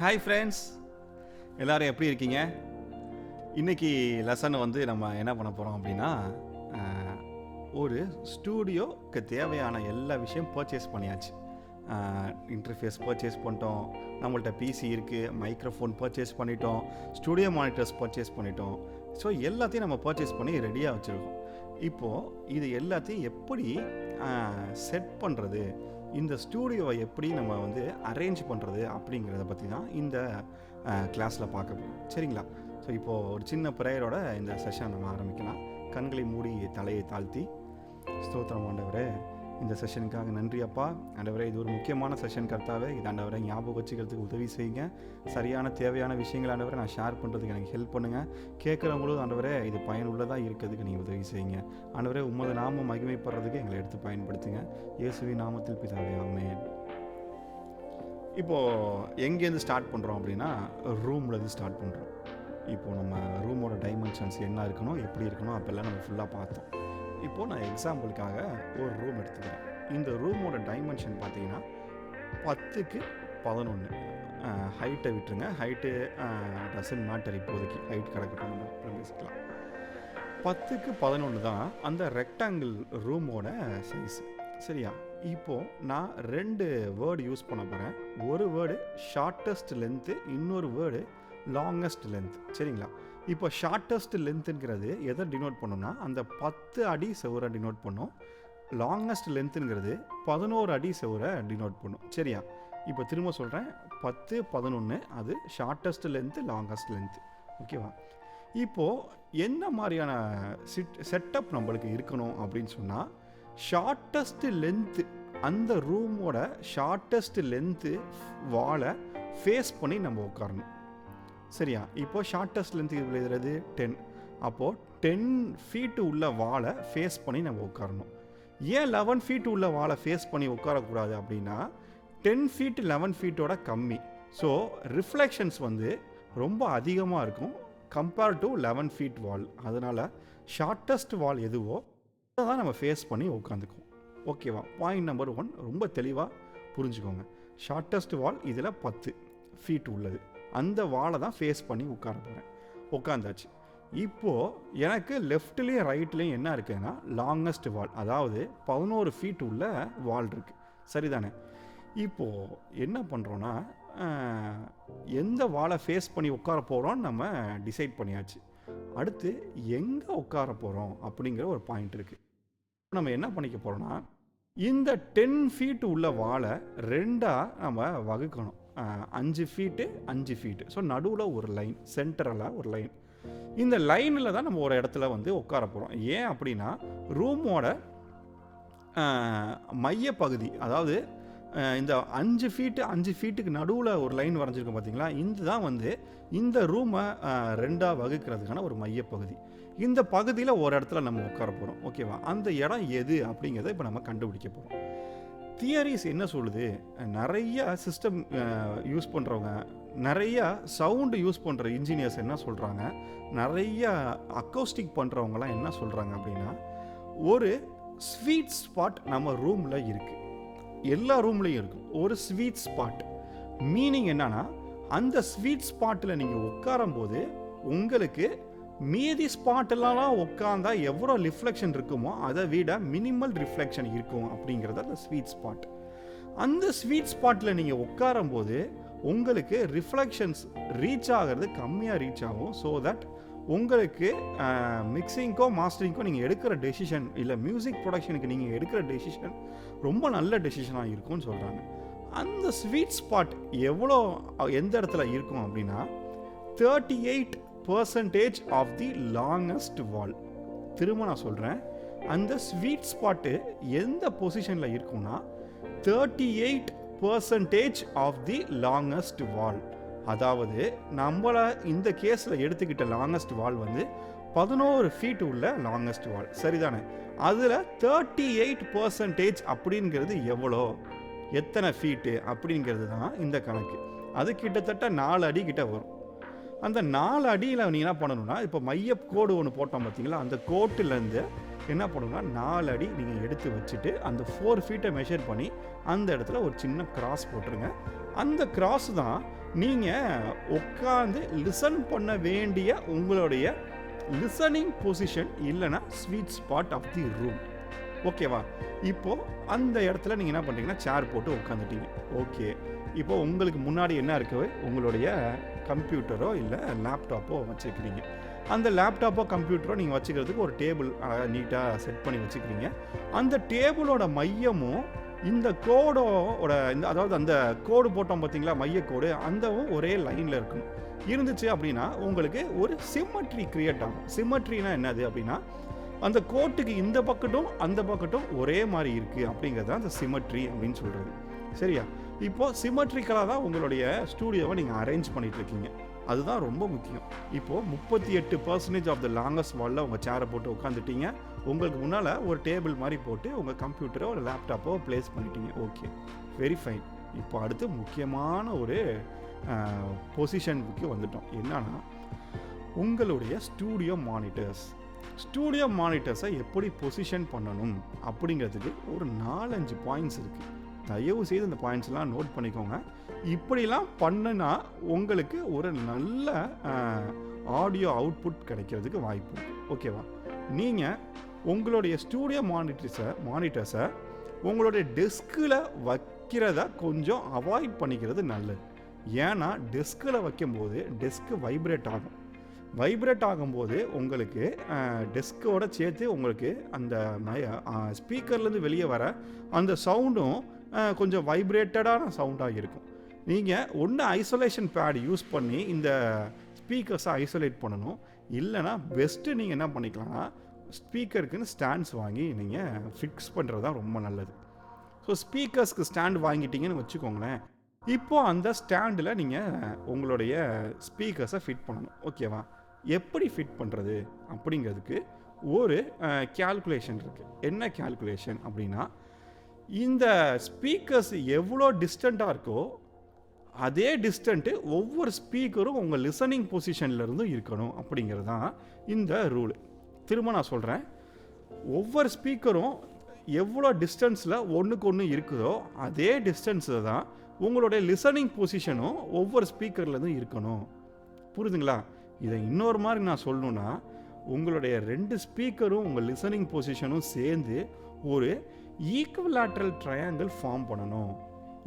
Hi friends, எல்லோரும் எப்படி இருக்கீங்க? இன்றைக்கி லெசன் வந்து நம்ம என்ன பண்ண போகிறோம் அப்படின்னா, ஒரு ஸ்டூடியோக்கு தேவையான எல்லா விஷயம் பர்ச்சேஸ் பண்ணியாச்சு. இன்டர்ஃபேஸ் பர்ச்சேஸ் பண்ணிட்டோம், நம்மள்ட்ட பிசி இருக்குது, மைக்ரோஃபோன் பர்ச்சேஸ் பண்ணிட்டோம், ஸ்டூடியோ மானிட்டர்ஸ் பர்ச்சேஸ் பண்ணிட்டோம். ஸோ எல்லாத்தையும் நம்ம பர்ச்சேஸ் பண்ணி ரெடியாக வச்சுருக்கோம். இப்போது இது எல்லாத்தையும் எப்படி செட் பண்ணுறது, இந்த ஸ்டூடியோவை எப்படி நம்ம வந்து அரேஞ்ச் பண்ணுறது அப்படிங்கிறத பற்றி தான் இந்த கிளாஸில் பார்க்க போகிறோம். சரிங்களா? ஸோ இப்போது ஒரு சின்ன ப்ரேயரோட இந்த செஷன் நம்ம ஆரம்பிக்கலாம். கண்களை மூடி தலையை தாழ்த்தி, ஸ்தோத்திரம் ஆண்டவரே, இந்த செஷனுக்காக நன்றி அப்பா. ஆண்டவரே, இது ஒரு முக்கியமான செஷன் கர்த்தாவே. இது ஆண்டவரை ஞாபகம் வச்சுக்கிறதுக்கு உதவி செய்யுங்க. சரியான தேவையான விஷயங்கள் ஆண்டவரை நான் ஷேர் பண்ணுறதுக்கு எனக்கு ஹெல்ப் பண்ணுங்கள். கேட்குறவங்களும் ஆண்டவரே இது பயனுள்ளதாக இருக்கிறதுக்கு நீங்கள் உதவி செய்யுங்க. ஆண்டவரே, உமது நாமம் மகிமைப்படுறதுக்கு எங்களை எடுத்து பயன்படுத்துங்க. இயேசுவின் நாமத்தில் பிதாவே, ஆமென். இப்போது எங்கேருந்து ஸ்டார்ட் பண்ணுறோம் அப்படின்னா, ரூம்லேருந்து ஸ்டார்ட் பண்ணுறோம். இப்போது நம்ம ரூமோட டைமென்ஷன்ஸ் என்ன இருக்கணும், எப்படி இருக்கணும், அப்போல்லாம் நம்ம ஃபுல்லாக பார்த்தோம். இப்போது நான் எக்ஸாம்பிளுக்காக ஒரு ரூம் எடுத்துக்கிறேன். இந்த ரூமோட டைமென்ஷன் பார்த்தீங்கன்னா 10x11. ஹைட்டை விட்டுருங்க, ஹைட்டு டசன்ட் மேட்டர், இப்போதைக்கு ஹைட் கிடக்கட்டும், நம்ம பேசிக்கலாம். 10x11 தான் அந்த ரெக்டாங்கிள் ரூமோட சைஸ். சரியா? இப்போது நான் 2 வேர்டு யூஸ் பண்ண போகிறேன். ஒரு வேர்டு ஷார்ட்டஸ்ட் லென்த்து, இன்னொரு வேர்டு லாங்கஸ்ட் லென்த். சரிங்களா? இப்போ ஷார்ட்டஸ்ட் லென்த்துங்கிறது எதை டினோட் பண்ணோம்னா அந்த 10 அடி செவரை டினோட் பண்ணும். லாங்கஸ்ட் லென்த்துங்கிறது 11 அடி செவரை டினோட் பண்ணும். சரியா? இப்போ திரும்ப சொல்கிறேன், 10x11 அது ஷார்ட்டஸ்ட் லென்த்து, லாங்கஸ்ட் லென்த்து. ஓகேவா? இப்போது என்ன மாதிரியான செட்டப் நம்மளுக்கு இருக்கணும் அப்படின்னு சொன்னால், ஷார்ட்டஸ்ட் லென்த்து, அந்த ரூமோட ஷார்ட்டஸ்ட் லென்த்து வாலை ஃபேஸ் பண்ணி நம்ம உட்காரணும். சரியா? இப்போது ஷார்ட்டஸ்ட் லென்த் இதில் எழுதுறது 10. அப்போது 10 ஃபீட்டு உள்ள வாலை ஃபேஸ் பண்ணி நம்ம உட்காரணும். ஏன் 11 ஃபீட்டு உள்ள வாலை ஃபேஸ் பண்ணி உட்காரக்கூடாது அப்படின்னா, 10 ஃபீட் 11 ஃபீட்டோட கம்மி. ஸோ ரிஃப்ளெக்ஷன்ஸ் வந்து ரொம்ப அதிகமாக இருக்கும் கம்பேர்ட் டு 11 ஃபீட் வால். அதனால் ஷார்ட்டஸ்ட் வால் எதுவோ அதை தான் நம்ம ஃபேஸ் பண்ணி உட்காந்துக்குவோம். ஓகேவா? பாயிண்ட் நம்பர் 1 ரொம்ப தெளிவாக புரிஞ்சுக்கோங்க. ஷார்ட்டஸ்ட் வால் இதில் 10 ஃபீட் உள்ளது, அந்த வாலை தான் ஃபேஸ் பண்ணி உட்கார போகிறேன். உட்காந்தாச்சு. இப்போது எனக்கு லெஃப்ட்லேயும் ரைட்லேயும் என்ன இருக்குதுன்னா லாங்கஸ்ட் வால், அதாவது 11 ஃபீட் உள்ள வால் இருக்குது. சரிதானே? இப்போது என்ன பண்ணுறோன்னா, எந்த வாலை ஃபேஸ் பண்ணி உட்கார போகிறோன்னு நம்ம டிசைட் பண்ணியாச்சு. அடுத்து எங்கே உட்கார போகிறோம் அப்படிங்கிற ஒரு பாயிண்ட் இருக்குது. நம்ம என்ன பண்ணிக்க போகிறோன்னா, இந்த 10 ஃபீட் உள்ள வாலை 2ஆக நம்ம வகுக்கணும். 5 ஃபீட்டு 5 ஃபீட்டு. ஸோ நடுவில் ஒரு லைன், சென்டரில் ஒரு லைன். இந்த லைனில் தான் நம்ம ஒரு இடத்துல வந்து உட்கார போகிறோம். ஏன் அப்படின்னா, ரூமோட மையப்பகுதி, அதாவது இந்த 5 ஃபீட்டு 5 ஃபீட்டுக்கு நடுவில் ஒரு லைன் வரைஞ்சிருக்கோம் பார்த்தீங்களா, இந்த தான் வந்து இந்த ரூமை 2ஆக வகுக்கிறதுக்கான ஒரு மையப்பகுதி. இந்த பகுதியில் ஒரு இடத்துல நம்ம உட்கார போகிறோம். ஓகேவா? அந்த இடம் எது அப்படிங்கிறத இப்போ நம்ம கண்டுபிடிக்க போகிறோம். தியரிஸ் என்ன சொல்லுது, நிறைய சிஸ்டம் யூஸ் பண்ணுறவங்க, நிறைய சவுண்டு யூஸ் பண்ணுற இன்ஜினியர்ஸ் என்ன சொல்கிறாங்க, நிறைய அக்கோஸ்டிக் பண்ணுறவங்கலாம் என்ன சொல்கிறாங்க அப்படின்னா, ஒரு ஸ்வீட் ஸ்பாட் நம்ம ரூமில் இருக்குது. எல்லா ரூம்லேயும் இருக்குது ஒரு ஸ்வீட் ஸ்பாட். மீனிங் என்னன்னா, அந்த ஸ்வீட் ஸ்பாட்டில் நீங்கள் உட்காரும்போது உங்களுக்கு மீதி ஸ்பாட்டெல்லாம் உட்காந்தா எவ்வளோ ரிஃப்ளெக்ஷன் இருக்குமோ அதை விட மினிமல் ரிஃப்ளெக்ஷன் இருக்கும் அப்படிங்கிறது அந்த ஸ்வீட் ஸ்பாட். அந்த ஸ்வீட் ஸ்பாட்டில் நீங்கள் உட்காரும்போது உங்களுக்கு ரிஃப்ளெக்ஷன்ஸ் ரீச் ஆகிறது கம்மியாக ரீச் ஆகும். ஸோ தட் உங்களுக்கு மிக்சிங்க்கோ மாஸ்டரிங்க்கோ நீங்கள் எடுக்கிற டெசிஷன், இல்லை மியூசிக் ப்ரொடக்ஷனுக்கு நீங்கள் எடுக்கிற டெசிஷன் ரொம்ப நல்ல டெசிஷனாக இருக்கும்னு சொல்கிறாங்க. அந்த ஸ்வீட் ஸ்பாட் எவ்வளோ, எந்த இடத்துல இருக்கும் அப்படின்னா 38% ஆஃப் தி லாங்கஸ்ட் வால். திரும்ப நான் சொல்கிறேன், அந்த ஸ்வீட் ஸ்பாட்டு எந்த பொசிஷனில் இருக்கும்னா 38% ஆஃப் தி லாங்கஸ்ட் வால். அதாவது நம்மளை இந்த கேஸில் எடுத்துக்கிட்ட லாங்கஸ்ட் வால் வந்து 11 ஃபீட் உள்ள லாங்கஸ்ட் வால். சரிதானே? அதில் 38% அப்படிங்கிறது எவ்வளோ, எத்தனை ஃபீட்டு அப்படிங்கிறது தான் இந்த கணக்கு. அது கிட்டத்தட்ட 4 அடி கிட்ட வரும். அந்த 4 அடியில் நீங்கள் என்ன பண்ணணும்னா, இப்போ மைய கோடு ஒன்று போட்டோம் பார்த்தீங்களா, அந்த கோட்டிலேருந்து என்ன பண்ணுன்னா 4 அடி நீங்கள் எடுத்து வச்சுட்டு அந்த 4 ஃபீட்டை மெஷர் பண்ணி அந்த இடத்துல ஒரு சின்ன கிராஸ் போட்டுருங்க. அந்த கிராஸ் தான் நீங்கள் உட்காந்து லிசன் பண்ண வேண்டிய உங்களுடைய லிசனிங் பொசிஷன், இல்லைனா sweet spot of the room. ஓகேவா? இப்போது அந்த இடத்துல நீங்கள் என்ன பண்ணுறீங்கன்னா சேர் போட்டு உட்காந்துட்டீங்க. ஓகே, இப்போது உங்களுக்கு முன்னாடி என்ன இருக்குது, உங்களுடைய கம்ப்யூட்டரோ இல்லை லேப்டாப்போ வச்சுக்கிறீங்க. அந்த லேப்டாப்போ கம்ப்யூட்டரோ நீங்கள் வச்சுக்கிறதுக்கு ஒரு டேபிள் நீட்டாக செட் பண்ணி வச்சுக்கிறீங்க. அந்த டேபிளோட மையமும் இந்த கோடோட அதாவது அந்த கோடு போட்டோம் பார்த்தீங்களா, மையக்கோடு, அந்தவும் ஒரே லைனில் இருக்கணும். இருந்துச்சு அப்படின்னா உங்களுக்கு ஒரு சிம்மட்ரி கிரியேட் ஆகும். சிம்மட்ரினா என்னது அப்படின்னா, அந்த கோட்டுக்கு இந்த பக்கட்டும் அந்த பக்கட்டும் ஒரே மாதிரி இருக்குது அப்படிங்கிறது தான் அந்த சிம்மட்ரி அப்படின்னு சொல்கிறது. சரியா? இப்போது சிம்மட்ரிக்கலாக தான் உங்களுடைய ஸ்டூடியோவை நீங்கள் அரேஞ்ச் பண்ணிகிட்ருக்கீங்க. அதுதான் ரொம்ப முக்கியம். இப்போது 38% ஆஃப் த லாங்கஸ்ட் வாலில் உங்கள் சேரை போட்டு உட்காந்துட்டீங்க. உங்களுக்கு முன்னால் ஒரு டேபிள் மாதிரி போட்டு உங்கள் கம்ப்யூட்டரோ ஒரு லேப்டாப்போ ப்ளேஸ் பண்ணிட்டீங்க. Okay, very fine. இப்போ அடுத்து முக்கியமான ஒரு பொசிஷனுக்கு வந்துட்டோம். என்னன்னா, உங்களுடைய ஸ்டூடியோ மானிட்டர்ஸை எப்படி பொசிஷன் பண்ணணும் அப்படிங்கிறதுக்கு ஒரு 4-5 பாயிண்ட்ஸ் இருக்குது. தயவு செய்து இந்த பாயிண்ட்ஸ்லாம் நோட் பண்ணிக்கோங்க. இப்படிலாம் பண்ணினா உங்களுக்கு ஒரு நல்ல ஆடியோ அவுட்புட் கிடைக்கிறதுக்கு வாய்ப்பு இருக்குது. ஓகேவா? நீங்கள் உங்களுடைய ஸ்டூடியோ மானிட்டர்ஸை உங்களுடைய டெஸ்கில் வைக்கிறத கொஞ்சம் அவாய்ட் பண்ணிக்கிறது நல்லது. ஏன்னா டெஸ்கில் வைக்கும்போது டெஸ்க்கு வைப்ரேட் ஆகும்போது உங்களுக்கு டெஸ்கோட சேர்த்து உங்களுக்கு அந்த ஸ்பீக்கர்லேருந்து வெளியே வர அந்த சவுண்டும் கொஞ்சம் வைப்ரேட்டடான சவுண்டாக இருக்கும். நீங்கள் ஒன்று ஐசோலேஷன் பேட் யூஸ் பண்ணி இந்த ஸ்பீக்கர்ஸை ஐசோலேட் பண்ணணும். இல்லைனா பெஸ்ட்டு நீங்கள் என்ன பண்ணிக்கலாம்னா, ஸ்பீக்கருக்குன்னு ஸ்டாண்ட்ஸ் வாங்கி நீங்கள் ஃபிக்ஸ் பண்ணுறது தான் ரொம்ப நல்லது. ஸோ ஸ்பீக்கர்ஸ்க்கு ஸ்டாண்ட் வாங்கிட்டீங்கன்னு வச்சுக்கோங்களேன். இப்போது அந்த ஸ்டாண்டில் நீங்கள் உங்களுடைய ஸ்பீக்கர்ஸை ஃபிட் பண்ணணும். ஓகேவா? எப்படி ஃபிட் பண்ணுறது அப்படிங்கிறதுக்கு ஒரு கேல்குலேஷன் இருக்குது. என்ன கேல்குலேஷன் அப்படின்னா, இந்த ஸ்பீக்கர்ஸ் எவ்வளோ டிஸ்டண்ட்டாக இருக்கோ அதே டிஸ்டண்ட்டு ஒவ்வொரு ஸ்பீக்கரும் உங்கள் லிசனிங் பொசிஷன்லேருந்து இருக்கணும் அப்படிங்கிறது தான் இந்த ரூல். திரும்ப நான் சொல்கிறேன், ஒவ்வொரு ஸ்பீக்கரும் எவ்வளோ டிஸ்டன்ஸில் ஒன்றுக்கு ஒன்று இருக்குதோ அதே டிஸ்டன்ஸில் தான் உங்களுடைய லிசனிங் பொசிஷனும் ஒவ்வொரு ஸ்பீக்கர்லேருந்து இருக்கணும். புரியுதுங்களா? இதை இன்னொரு மாதிரி நான் சொல்லணுன்னா, உங்களுடைய 2 ஸ்பீக்கரும் உங்கள் லிசனிங் பொசிஷனும் சேர்ந்து ஒரு ஈக்குவலாட்ரல் ட்ரையாங்கிள் ஃபார்ம் பண்ணணும்.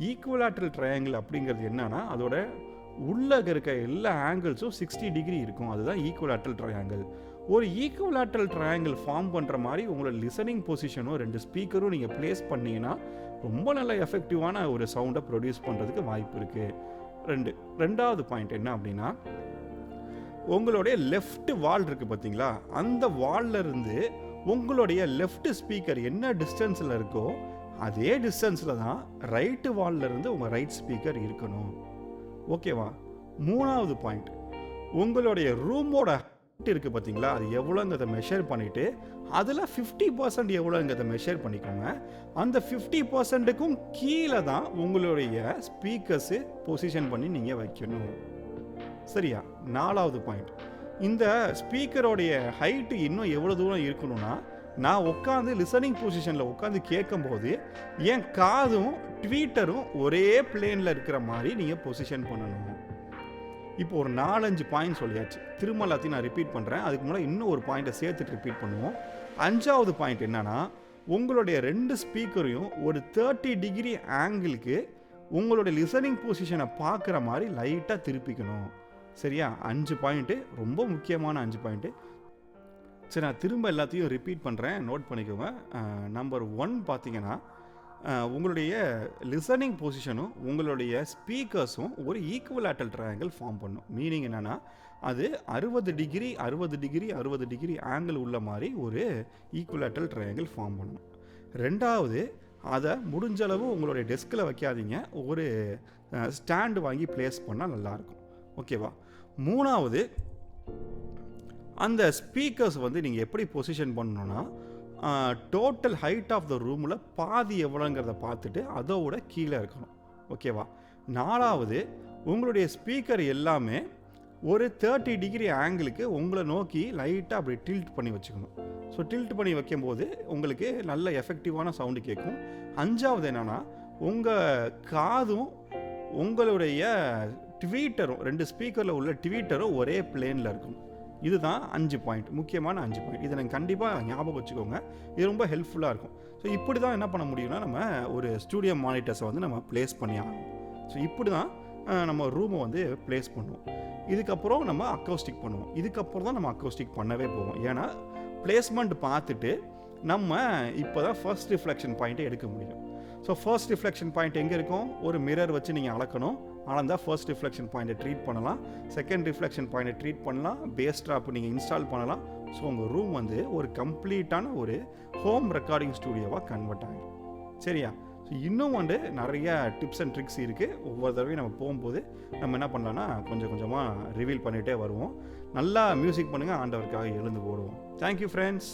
ஈக்குவலாட்ரல் ட்ரையாங்கிள் அப்படிங்கிறது என்னன்னா, அதோட உள்ளே இருக்க எல்லா ஆங்கிள்ஸும் 60 டிகிரி இருக்கும். அதுதான் ஈக்குவலாட்ரல் ட்ரையாங்கிள். ஒரு ஈக்குவலாட்ரல் ட்ரையாங்கிள் ஃபார்ம் பண்ணுற மாதிரி உங்களோட லிசனிங் பொசிஷனும் 2 ஸ்பீக்கரும் நீங்கள் ப்ளேஸ் பண்ணிங்கன்னா ரொம்ப நல்ல எஃபெக்டிவான ஒரு சவுண்டை ப்ரொடியூஸ் பண்ணுறதுக்கு வாய்ப்பு இருக்குது. ரெண்டாவது பாயிண்ட் என்ன அப்படின்னா, உங்களுடைய லெஃப்ட் வால் இருக்குது பார்த்தீங்களா, அந்த வால்ல இருந்து உங்களுடைய லெஃப்ட் ஸ்பீக்கர் என்ன டிஸ்டன்ஸில் இருக்கோ அதே டிஸ்டன்ஸில் தான் ரைட்டு வால்ல இருந்து உங்கள் ரைட் ஸ்பீக்கர் இருக்கணும். ஓகேவா? 3வது பாயிண்ட், உங்களுடைய ரூமோட ஹைட் இருக்குது பார்த்தீங்களா, அது எவ்வளோங்கிறத மெஷர் பண்ணிவிட்டு அதில் 50% எவ்வளோங்கிறத மெஷர் பண்ணிக்கோங்க. அந்த 50%க்கும் கீழே தான் உங்களுடைய ஸ்பீக்கர்ஸு பொசிஷன் பண்ணி நீங்கள் வைக்கணும். சரியா? 4வது பாயிண்ட், இந்த ஸ்பீக்கரோடைய ஹைட்டு இன்னும் எவ்வளோ தூரம் இருக்கணும்னா, நான் உட்காந்து லிசனிங் பொசிஷனில் உட்காந்து கேட்கும்போது என் காதும் ட்வீட்டரும் ஒரே பிளேனில் இருக்கிற மாதிரி நீங்கள் பொசிஷன் பண்ணணும். இப்போ ஒரு 4-5 பாயிண்ட் சொல்லியாச்சு. திரும்ப எல்லாத்தையும் நான் ரிப்பீட் பண்ணுறேன். அதுக்கு முன்னாடி இன்னும் ஒரு பாயிண்ட்டை சேர்த்துட்டு ரிப்பீட் பண்ணுவோம். 5வது பாயிண்ட் என்னன்னா, உங்களுடைய 2 ஸ்பீக்கரையும் ஒரு 30 டிகிரி ஆங்கிளுக்கு உங்களுடைய லிசனிங் பொசிஷனை பார்க்குற மாதிரி லைட்டாக திருப்பிக்கணும். சரியா? 5 பாயிண்ட்டு, ரொம்ப முக்கியமான 5 பாயிண்ட்டு. சரி, நான் திரும்ப எல்லாத்தையும் ரிப்பீட் பண்ணுறேன், நோட் பண்ணிக்கோங்க. நம்பர் 1 பார்த்தீங்கன்னா, உங்களுடைய லிசனிங் பொசிஷனும் உங்களுடைய ஸ்பீக்கர்ஸும் ஒரு ஈக்குவலாட்ரல் ட்ரையாங்கிள் ஃபார்ம் பண்ணும். மீனிங் என்னென்னா, அது 60 டிகிரி 60 டிகிரி 60 டிகிரி ஆங்கிள் உள்ள மாதிரி ஒரு ஈக்குவலாட்ரல் ட்ரையாங்கிள் ஃபார்ம் பண்ணணும். 2வது, அதை முடிஞ்சளவு உங்களுடைய டெஸ்கில் வைக்காதீங்க, ஒரு ஸ்டாண்டு வாங்கி ப்ளேஸ் பண்ணால் நல்லாயிருக்கும். ஓகேவா? 3வது, அந்த ஸ்பீக்கர்ஸ் வந்து நீங்கள் எப்படி பொசிஷன் பண்ணணுன்னா, டோட்டல் ஹைட் ஆஃப் த ரூமில் பாதி எவ்வளோங்கிறத பார்த்துட்டு அதோட கீழே இருக்கணும். ஓகேவா? 4வது, உங்களுடைய ஸ்பீக்கர் எல்லாமே ஒரு 30 டிகிரி ஆங்கிளுக்கு உங்களை நோக்கி லைட்டாக அப்படி டில்ட் பண்ணி வச்சுக்கணும். ஸோ டில்ட் பண்ணி வைக்கும்போது உங்களுக்கு நல்ல எஃபெக்டிவான சவுண்டு கேட்கும். 5வது என்னென்னா, உங்கள் காதும் உங்களுடைய ட்வீட்டரும் 2 ஸ்பீக்கரில் உள்ள ட்வீட்டரும் ஒரே பிளேனில் இருக்கும். இதுதான் 5 பாயிண்ட், முக்கியமான 5 பாயிண்ட். இதை நீங்கள் கண்டிப்பாக ஞாபகம் வச்சுக்கோங்க. இது ரொம்ப ஹெல்ப்ஃபுல்லாக இருக்கும். ஸோ இப்படி தான் என்ன பண்ண முடியும்னா, நம்ம ஒரு ஸ்டூடியோ மானிட்டர்ஸை வந்து நம்ம ப்ளேஸ் பண்ணி ஆகணும். ஸோ இப்படி தான் நம்ம ரூமை வந்து ப்ளேஸ் பண்ணுவோம். இதுக்கப்புறம் நம்ம அக்கௌஸ்டிக் பண்ணுவோம். இதுக்கப்புறம் தான் நம்ம அக்கௌஸ்டிக் பண்ணவே போவோம். ஏன்னா பிளேஸ்மெண்ட் பார்த்துட்டு நம்ம இப்போ தான் ஃபர்ஸ்ட் ரிஃப்ளெக்ஷன் பாயிண்ட்டை எடுக்க முடியும். ஸோ ஃபர்ஸ்ட் ரிஃப்ளெக்ஷன் பாயிண்ட் எங்கே இருக்கும்? ஒரு மிரர் வச்சு நீங்கள் அளக்கணும். அளந்தால் ஃபர்ஸ்ட் ரிஃப்ளெக்ஷன் பாயிண்ட்டை ட்ரீட் பண்ணலாம். செகண்ட் ரிஃப்ளெக்ஷன் பாயிண்ட்டை ட்ரீட் பண்ணலாம். பேஸ் ட்ராப் நீங்கள் இன்ஸ்டால் பண்ணலாம். ஸோ உங்கள் ரூம் வந்து ஒரு கம்ப்ளீட்டான ஒரு ஹோம் ரெக்கார்டிங் ஸ்டூடியோவாக கன்வெர்ட் ஆகிடும். சரியா? ஸோ இன்னும் வந்து நிறைய டிப்ஸ் அண்ட் ட்ரிக்ஸ் இருக்குது. ஒவ்வொரு தடவையும் நம்ம போகும்போது நம்ம என்ன பண்ணலான்னா கொஞ்சம் கொஞ்சமாக ரிவீல் பண்ணிகிட்டே வருவோம். நல்லா மியூசிக் பண்ணுங்கள், ஆண்டவருக்காக எழுந்து போடுவோம். Thank you friends.